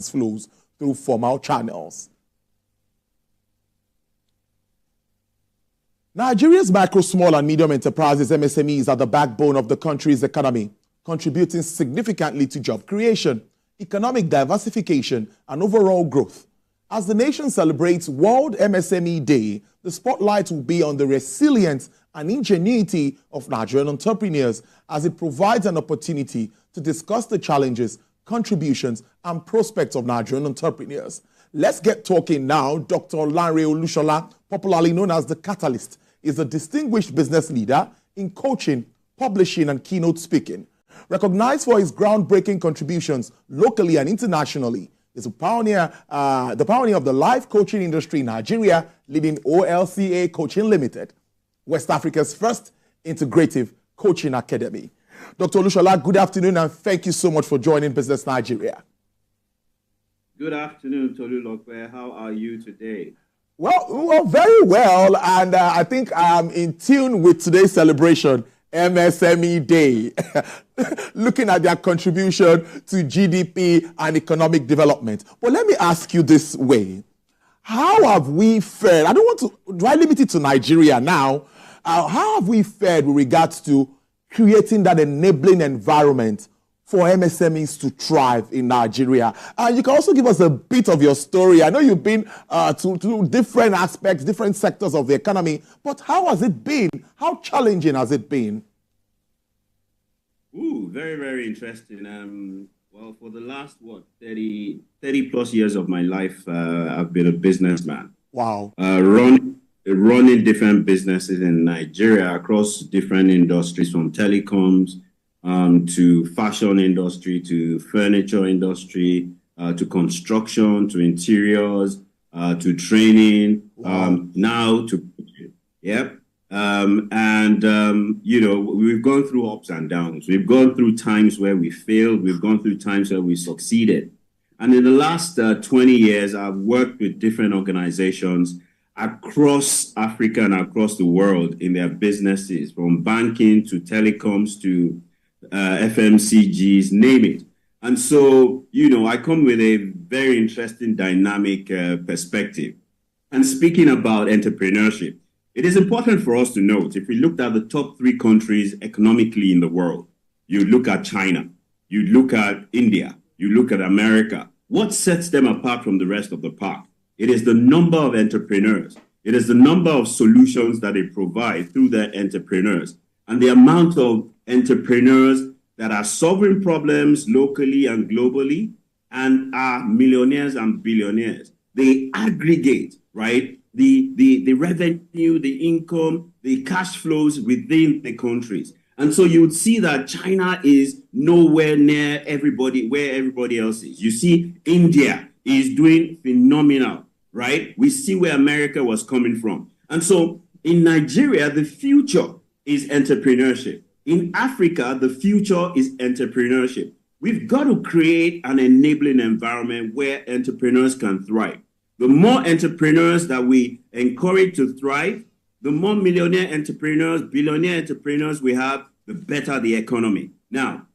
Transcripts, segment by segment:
flows through formal channels. Nigeria's micro, small and medium enterprises, MSMEs, are the backbone of the country's economy, contributing significantly to job creation, economic diversification, and overall growth. As the nation celebrates World MSME Day, the spotlight will be on the resilience and ingenuity of Nigerian entrepreneurs as it provides an opportunity to discuss the challenges, contributions, and prospects of Nigerian entrepreneurs. Let's get talking now. Dr. Lanre Olusola, popularly known as the Catalyst, is a distinguished business leader in coaching, publishing, and keynote speaking. Recognized for his groundbreaking contributions locally and internationally, is the pioneer of the life coaching industry in Nigeria, leading OLCA Coaching Limited, West Africa's first integrative coaching academy. Dr. Olusola, good afternoon, and thank you so much for joining Business Nigeria. Good afternoon, Tolulokwe. How are you today? Well, very well, and I think I'm in tune with today's celebration, MSME Day, looking at their contribution to GDP and economic development. But let me ask you this way. How have we fared? Do I limit it to Nigeria now? How have we fared with regards to creating that enabling environment for MSMEs to thrive in Nigeria? You can also give us a bit of your story. I know you've been to different aspects, different sectors of the economy, but how has it been? How challenging has it been? Ooh, very, very interesting. Well, for the last, 30 plus years of my life, I've been a businessman. Wow. Running different businesses in Nigeria across different industries, from telecoms, to fashion industry, to furniture industry, to construction, to interiors, to training, now to, yep. We've gone through ups and downs. We've gone through times where we failed. We've gone through times where we succeeded. And in the last 20 years, I've worked with different organizations across Africa and across the world in their businesses, from banking to telecoms to FMCGs, name it. And so, I come with a very interesting dynamic perspective. And speaking about entrepreneurship, it is important for us to note, if we looked at the top 3 countries economically in the world, you look at China, you look at India, you look at America, what sets them apart from the rest of the pack? It is the number of entrepreneurs. It is the number of solutions that they provide through their entrepreneurs, and the amount of entrepreneurs that are solving problems locally and globally and are millionaires and billionaires. They aggregate, right? The revenue, the income, the cash flows within the countries. And so you would see that China is nowhere near where everybody else is. You see India is doing phenomenal, right? We see where America was coming from. And so in Nigeria, the future is entrepreneurship. In Africa, the future is entrepreneurship. We've got to create an enabling environment where entrepreneurs can thrive. The more entrepreneurs that we encourage to thrive, the more millionaire entrepreneurs, billionaire entrepreneurs we have, the better the economy. Now,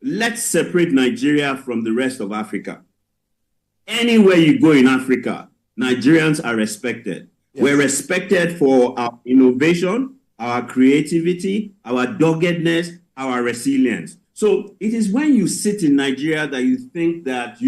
let's separate Nigeria from the rest of Africa. Anywhere you go in Africa, Nigerians are respected. Yes. We're respected for our innovation, our creativity, our doggedness, our resilience. So it is when you sit in Nigeria that you think that,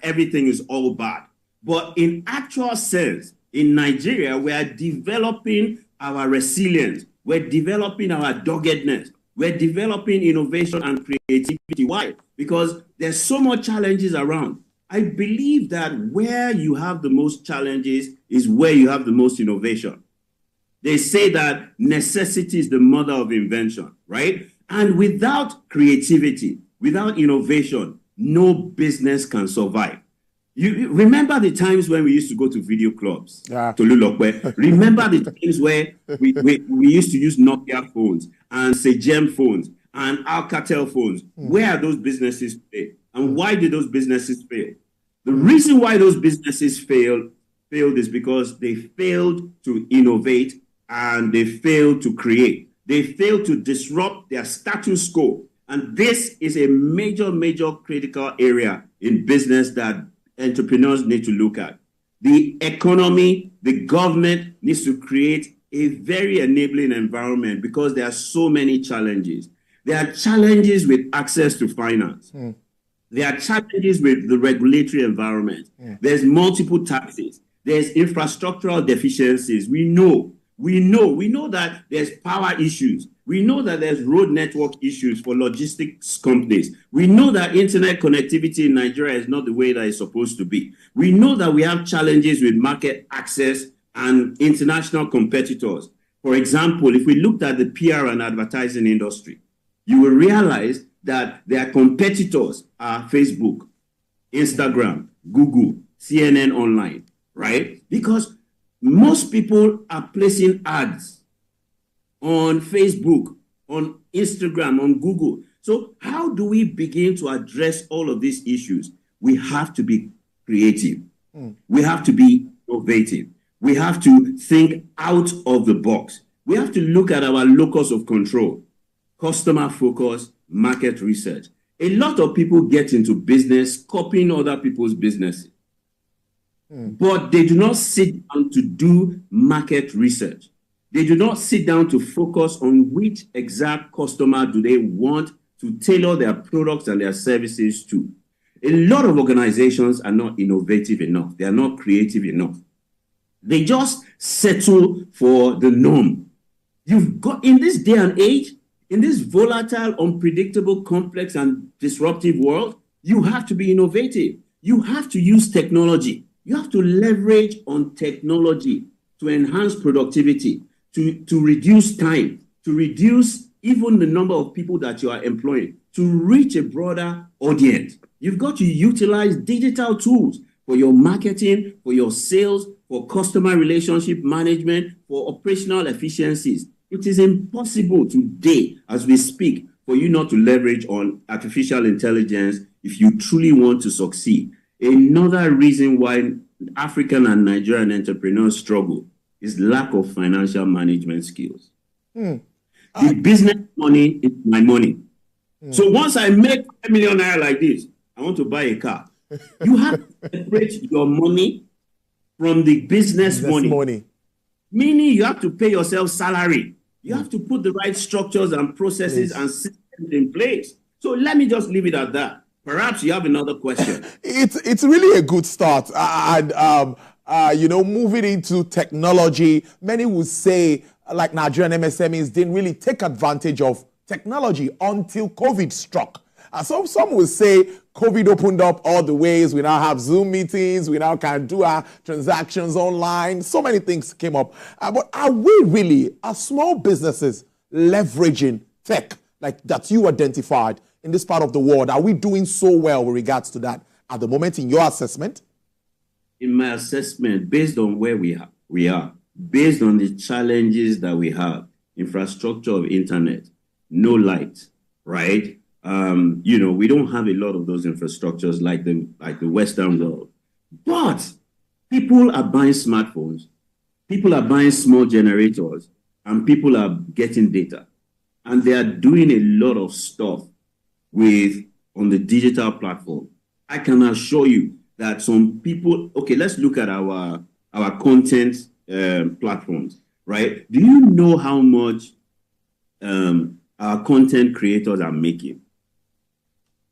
everything is all bad. But in actual sense, in Nigeria, we are developing our resilience. We're developing our doggedness. We're developing innovation and creativity. Why? Because there's so much challenges around. I believe that where you have the most challenges is where you have the most innovation. They say that necessity is the mother of invention, right? And without creativity, without innovation, no business can survive. You remember the times when we used to go to video clubs, Tolulokwe? Remember the times where we used to use Nokia phones and Sejem phones and Alcatel phones. Where are those businesses today? And why did those businesses fail? The reason why those businesses failed is because they failed to innovate and they failed to create. They failed to disrupt their status quo. And this is a major, major critical area in business that entrepreneurs need to look at. The economy, the government needs to create a very enabling environment because there are so many challenges. There are challenges with access to finance. There are challenges with the regulatory environment. There's multiple taxes. There's infrastructural deficiencies. We know that there's power issues. We know that there's road network issues for logistics companies. We know that internet connectivity in Nigeria is not the way that it's supposed to be. We know that we have challenges with market access and international competitors. For example, if we looked at the PR and advertising industry, you will realize that their competitors are Facebook, Instagram, Google, CNN Online, right? Because most people are placing ads on Facebook, on Instagram, on Google. So how do we begin to address all of these issues? We have to be creative. We have to be innovative. We have to think out of the box. We have to look at our locus of control, customer focus, market research. A lot of people get into business copying other people's businesses, but they do not sit down to do market research. They do not sit down to focus on which exact customer do they want to tailor their products and their services to. A lot of organizations are not innovative enough. They are not creative enough. They just settle for the norm. You've got, in this day and age, in this volatile, unpredictable, complex, and disruptive world, you have to be innovative. You have to use technology. You have to leverage on technology to enhance productivity, to reduce time, to reduce even the number of people that you are employing, to reach a broader audience. You've got to utilize digital tools for your marketing, for your sales, for customer relationship management, for operational efficiencies. It is impossible today, as we speak, for you not to leverage on artificial intelligence if you truly want to succeed. Another reason why African and Nigerian entrepreneurs struggle is lack of financial management skills. The business money is my money. So once I make 10 million naira like this, I want to buy a car. You have to separate your money from the business money. Meaning you have to pay yourself salary. You have to put the right structures and processes and systems in place. So let me just leave it at that. Perhaps you have another question. It's really a good start. Moving into technology, many would say, like Nigerian MSMEs didn't really take advantage of technology until COVID struck. So some will say COVID opened up all the ways. We now have Zoom meetings. We now can do our transactions online. So many things came up. But are small businesses leveraging tech like that you identified in this part of the world? Are we doing so well with regards to that at the moment in your assessment? In my assessment, based on where we are, based on the challenges that we have, infrastructure of internet, no light, right? We don't have a lot of those infrastructures like the Western world. But people are buying smartphones, people are buying small generators, and people are getting data. And they are doing a lot of stuff on the digital platform. I can assure you that some people, okay, let's look at our content platforms, right? Do you know how much our content creators are making?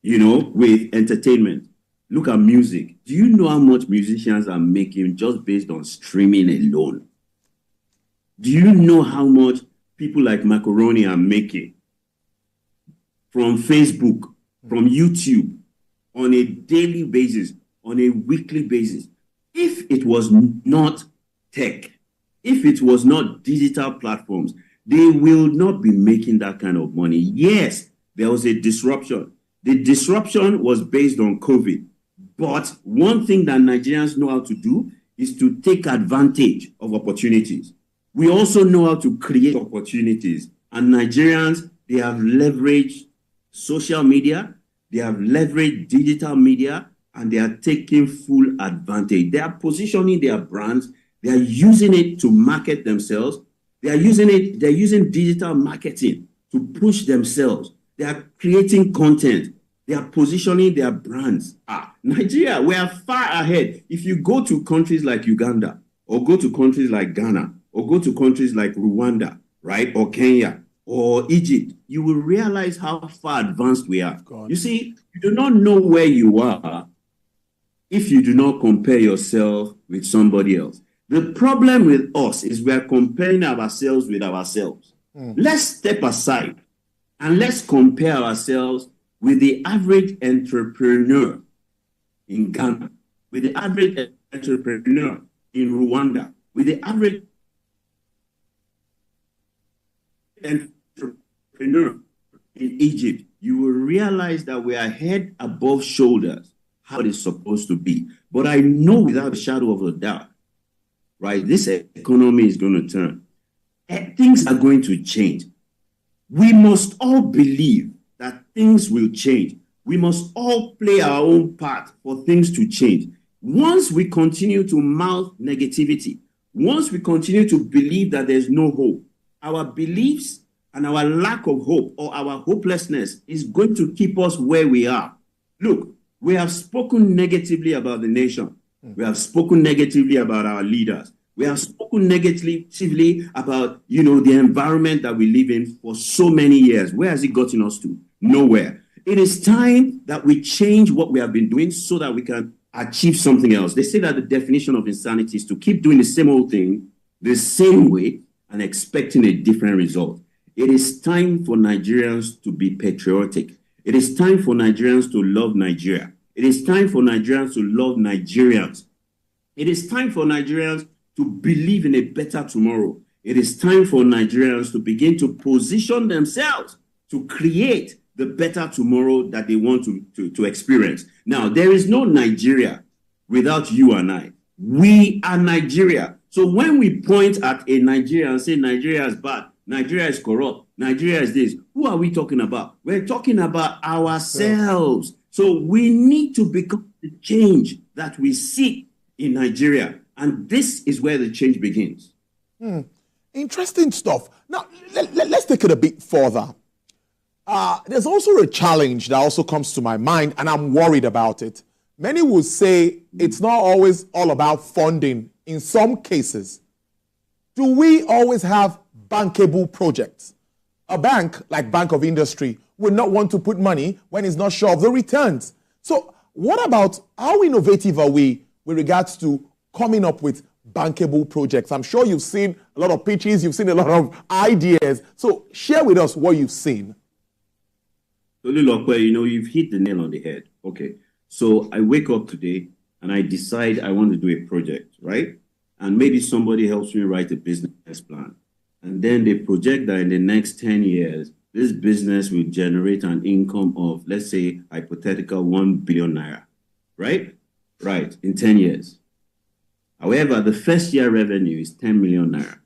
With entertainment. Look at music. Do you know how much musicians are making just based on streaming alone? Do you know how much people like Macaroni are making from Facebook, from YouTube, on a daily basis, on a weekly basis? If it was not tech, if it was not digital platforms, they will not be making that kind of money. Yes, there was a disruption. The disruption was based on COVID. But one thing that Nigerians know how to do is to take advantage of opportunities. We also know how to create opportunities. And Nigerians, they have leveraged social media, they have leveraged digital media, and they are taking full advantage. They are positioning their brands, they are using it to market themselves, they're using digital marketing to push themselves. They are creating content. They are positioning their brands. Nigeria, we are far ahead. If you go to countries like Uganda, or go to countries like Ghana, or go to countries like Rwanda, right, or Kenya, or Egypt, you will realize how far advanced we are. You see, you do not know where you are if you do not compare yourself with somebody else. The problem with us is we are comparing ourselves with ourselves. Let's step aside and let's compare ourselves with the average entrepreneur in Ghana, with the average entrepreneur in Rwanda, with the average entrepreneur in Egypt. You will realize that we are head above shoulders how it is supposed to be. But I know without a shadow of a doubt, right, this economy is going to turn. Things are going to change. We must all believe that things will change. We must all play our own part for things to change. Once we continue to mouth negativity, once we continue to believe that there's no hope, our beliefs and our lack of hope or our hopelessness is going to keep us where we are. Look, we have spoken negatively about the nation. We have spoken negatively about our leaders. We have spoken negatively about, the environment that we live in for so many years. Where has it gotten us to? Nowhere. It is time that we change what we have been doing so that we can achieve something else. They say that the definition of insanity is to keep doing the same old thing the same way and expecting a different result. It is time for Nigerians to be patriotic. It is time for Nigerians to love Nigeria. It is time for Nigerians to love Nigerians. It is time for Nigerians to believe in a better tomorrow. It is time for Nigerians to begin to position themselves to create the better tomorrow that they want to experience. Now, there is no Nigeria without you and I. We are Nigeria. So when we point at a Nigeria and say Nigeria is bad, Nigeria is corrupt, Nigeria is this, who are we talking about? We're talking about ourselves. So we need to become the change that we seek in Nigeria. And this is where the change begins. Interesting stuff. Now, let's take it a bit further. There's also a challenge that also comes to my mind, and I'm worried about it. Many will say it's not always all about funding in some cases. Do we always have bankable projects? A bank like Bank of Industry would not want to put money when it's not sure of the returns. So what about how innovative are we with regards to coming up with bankable projects? I'm sure you've seen a lot of pitches, you've seen a lot of ideas. So share with us what you've seen. You've hit the nail on the head. Okay. So I wake up today and I decide I want to do a project, right? And maybe somebody helps me write a business plan. And then they project that in the next 10 years, this business will generate an income of, let's say, hypothetical 1 billion naira, right? Right, in 10 years. However, the first year revenue is 10 million naira.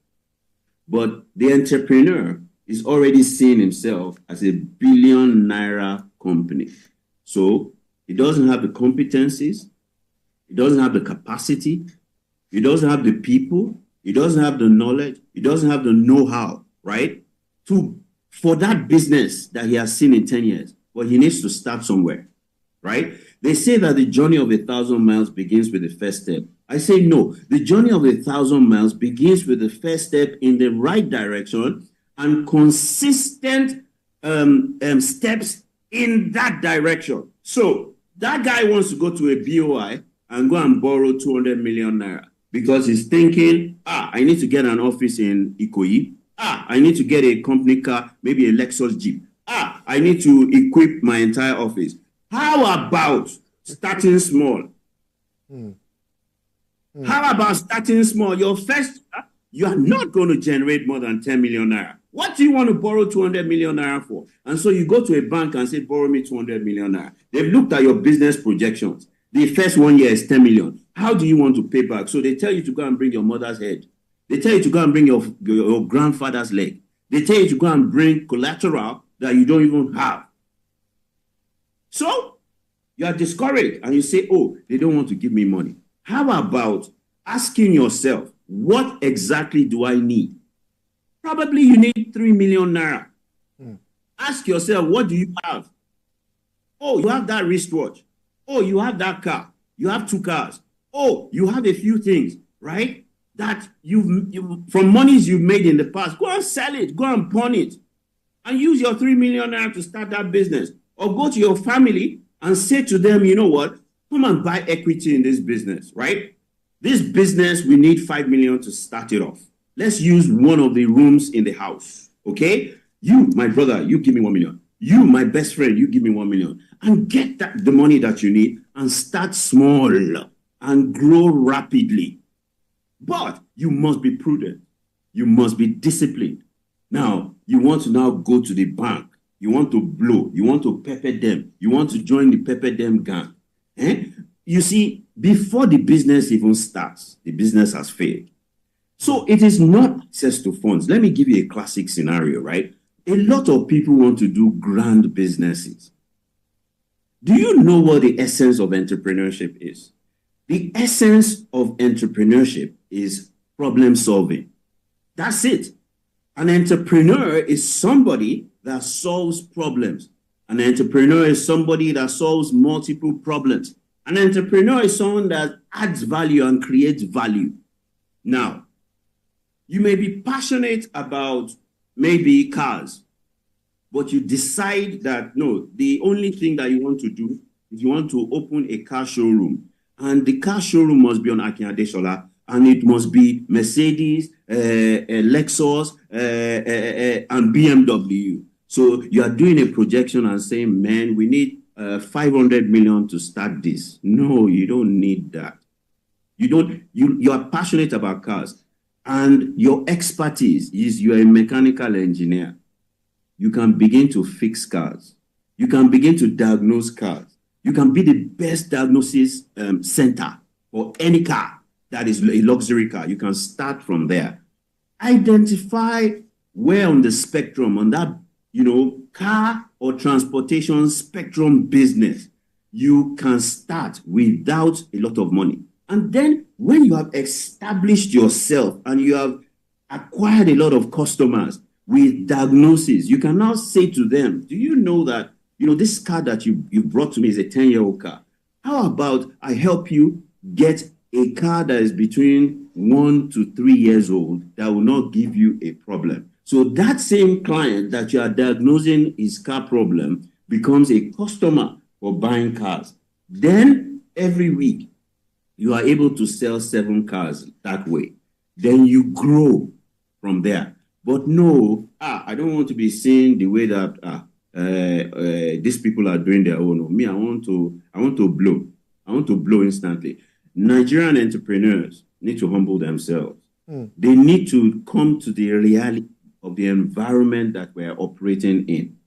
But the entrepreneur is already seeing himself as a billion naira company. So he doesn't have the competencies, he doesn't have the capacity, he doesn't have the people, he doesn't have the knowledge, he doesn't have the know-how, right? For that business that he has seen in 10 years. But he needs to start somewhere, right? They say that the journey of 1,000 miles begins with the first step. I say no, the journey of 1,000 miles begins with the first step in the right direction and consistent steps in that direction. So that guy wants to go to a BOI and go and borrow 200 million naira because he's thinking, I need to get an office in Ikoyi. I need to get a company car, maybe a Lexus Jeep. I need to equip my entire office. How about starting small? How about starting small? Your first, you are not going to generate more than 10 million naira. What do you want to borrow 200 million naira for? And so you go to a bank and say, borrow me 200 million naira. They've looked at your business projections. The first 1 year is 10 million. How do you want to pay back? So they tell you to go and bring your mother's head. They tell you to go and bring your grandfather's leg. They tell you to go and bring collateral that you don't even have. So you are discouraged and you say, oh, they don't want to give me money. How about asking yourself, what exactly do I need? Probably you need 3 million naira. Ask yourself, what do you have? Oh, you have that wristwatch. Oh, you have that car. You have 2 cars. Oh, you have a few things, right? That you from monies you've made in the past. Go and sell it. Go and pawn it. And use your 3 million naira to start that business. Or go to your family and say to them, you know what? Come and buy equity in this business, right? This business, we need 5 million to start it off. Let's use one of the rooms in the house, okay? You, my brother, you give me 1 million. You, my best friend, you give me 1 million. And get the money that you need and start small and grow rapidly. But you must be prudent. You must be disciplined. Now, you want to now go to the bank. You want to blow. You want to pepper them. You want to join the pepper them gang. You see, before the business even starts, the business has failed. So it is not access to funds. Let me give you a classic scenario, right? A lot of people want to do grand businesses. Do you know what the essence of entrepreneurship is? The essence of entrepreneurship is problem solving. That's it. An entrepreneur is somebody that solves problems. An entrepreneur is somebody that solves multiple problems. An entrepreneur is someone that adds value and creates value. Now, you may be passionate about maybe cars, but you decide that, no, the only thing that you want to do is you want to open a car showroom. And the car showroom must be on Akin Adesola, and it must be Mercedes, Lexus, and BMW. So you are doing a projection and saying, man, we need 500 million to start this. No, you don't need that. You are passionate about cars, and your expertise is you're a mechanical engineer. You can begin to fix cars. You can begin to diagnose cars. You can be the best diagnosis center for any car that is a luxury car. You can start from there. Identify where on the spectrum, on that, car or transportation spectrum business, you can start without a lot of money. And then when you have established yourself and you have acquired a lot of customers with diagnosis, you can now say to them, do you know that, this car that you brought to me is a 10-year-old car. How about I help you get a car that is between 1 to 3 years old that will not give you a problem? So that same client that you are diagnosing his car problem becomes a customer for buying cars. Then every week, you are able to sell 7 cars that way. Then you grow from there. But no, I don't want to be seen the way that these people are doing their own. Me, I want to blow. I want to blow instantly. Nigerian entrepreneurs need to humble themselves. They need to come to the reality of the environment that we're operating in.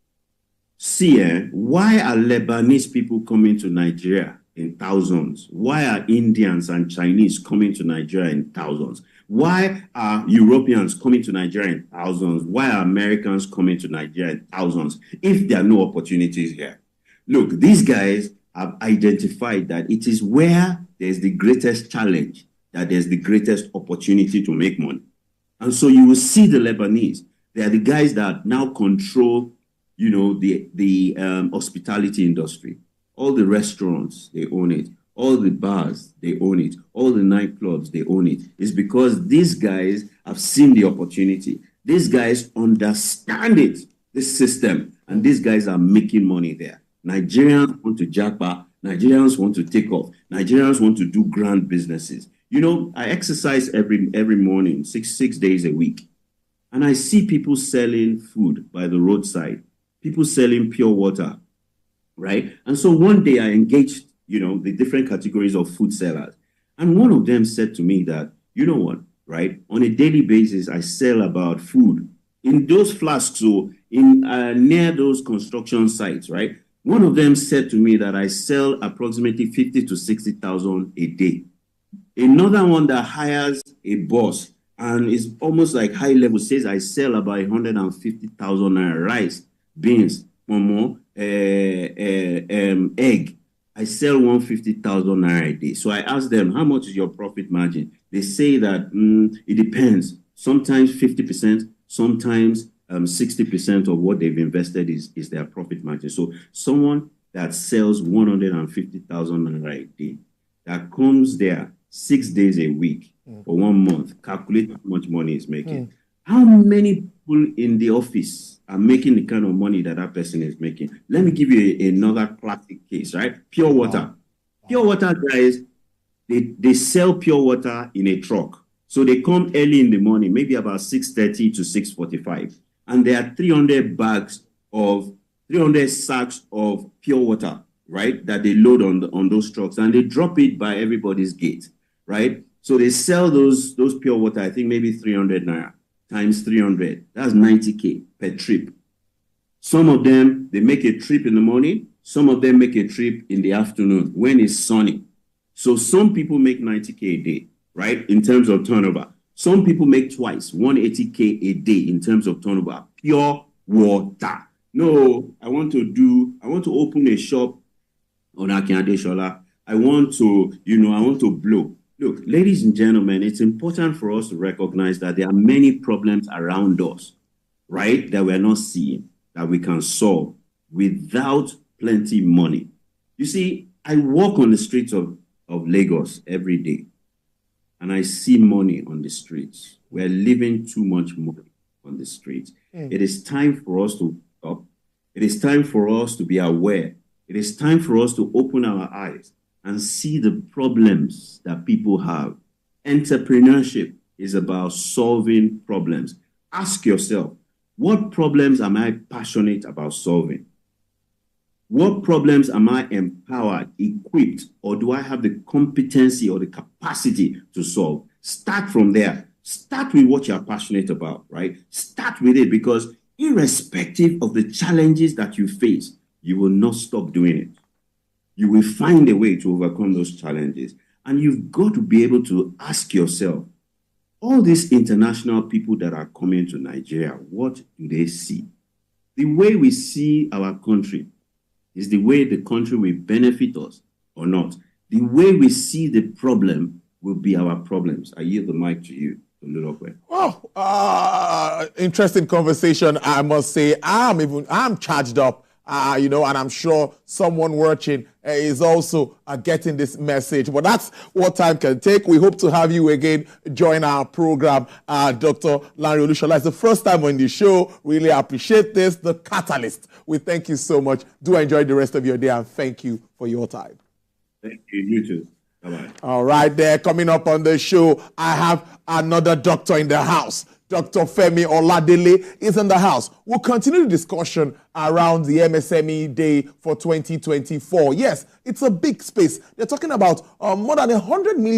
See, why are Lebanese people coming to Nigeria in thousands? Why are Indians and Chinese coming to Nigeria in thousands? Why are Europeans coming to Nigeria in thousands? Why are Americans coming to Nigeria in thousands if there are no opportunities here? Look, these guys have identified that it is where there's the greatest challenge, that there's the greatest opportunity to make money. And so you will see the Lebanese. They are the guys that now control, the hospitality industry. All the restaurants, they own it. All the bars, they own it. All the nightclubs, they own it. It's because these guys have seen the opportunity. These guys understand it, this system, and these guys are making money there. Nigerians want to jackpot. Nigerians want to take off. Nigerians want to do grand businesses. I exercise every morning, six days a week. And I see people selling food by the roadside, people selling pure water, right? And so one day I engaged, the different categories of food sellers. And one of them said to me that, you know what, right? On a daily basis, I sell about food in those flasks, so in near those construction sites, right? One of them said to me that I sell approximately 50 to 60,000 a day. Another one that hires a boss and is almost like high level says I sell about 150,000 naira rice, beans, momo, egg. I sell 150,000 naira a day. So I ask them, how much is your profit margin? They say that it depends. Sometimes 50%, sometimes 60% of what they've invested is their profit margin. So someone that sells 150,000 naira a day, that comes there 6 days a week for 1 month, calculate how much money he's making. How many people in the office are making the kind of money that that person is making? Let me give you another classic case, right? Pure water. Pure water guys, they sell pure water in a truck. So they come early in the morning, maybe about 6:30 to 6:45. And there are 300 sacks of pure water, right, that they load on those trucks, and they drop it by everybody's gate, right? So they sell those pure water, I think maybe 300 naira times 300. That's 90K per trip. Some of them, they make a trip in the morning. Some of them make a trip in the afternoon when it's sunny. So some people make 90K a day, right, in terms of turnover. Some people make twice, 180K a day in terms of turnover. Pure water. No, I want to open a shop on Akinade Shola. I want to blow. Look, ladies and gentlemen, it's important for us to recognize that there are many problems around us, right, that we're not seeing, that we can solve without plenty money. You see, I walk on the streets of Lagos every day, and I see money on the streets. We're leaving too much money on the streets. It is time for us to up. It is time for us to be aware. It is time for us to open our eyes and see the problems that people have. Entrepreneurship is about solving problems. Ask yourself, what problems am I passionate about solving? What problems am I empowered, equipped, or do I have the competency or the capacity to solve? Start from there. Start with what you're passionate about, right? Start with it, because irrespective of the challenges that you face, you will not stop doing it. You will find a way to overcome those challenges. And you've got to be able to ask yourself, all these international people that are coming to Nigeria, what do they see? The way we see our country is the way the country will benefit us or not. The way we see the problem will be our problems. I yield the mic to you. Wow, interesting conversation. I must say, I'm charged up, and I'm sure someone watching is also getting this message. But that's what time can take. We hope to have you again join our program. Dr. Lanre Olusola, it's the first time on the show. Really appreciate this. The catalyst. We thank you so much. Do enjoy the rest of your day, and thank you for your time. Thank you. You too. Bye-bye. All right, there, coming up on the show, I have another doctor in the house. Dr. Femi Oladele is in the house. We'll continue the discussion around the MSME Day for 2024. Yes, it's a big space. They're talking about more than 100 million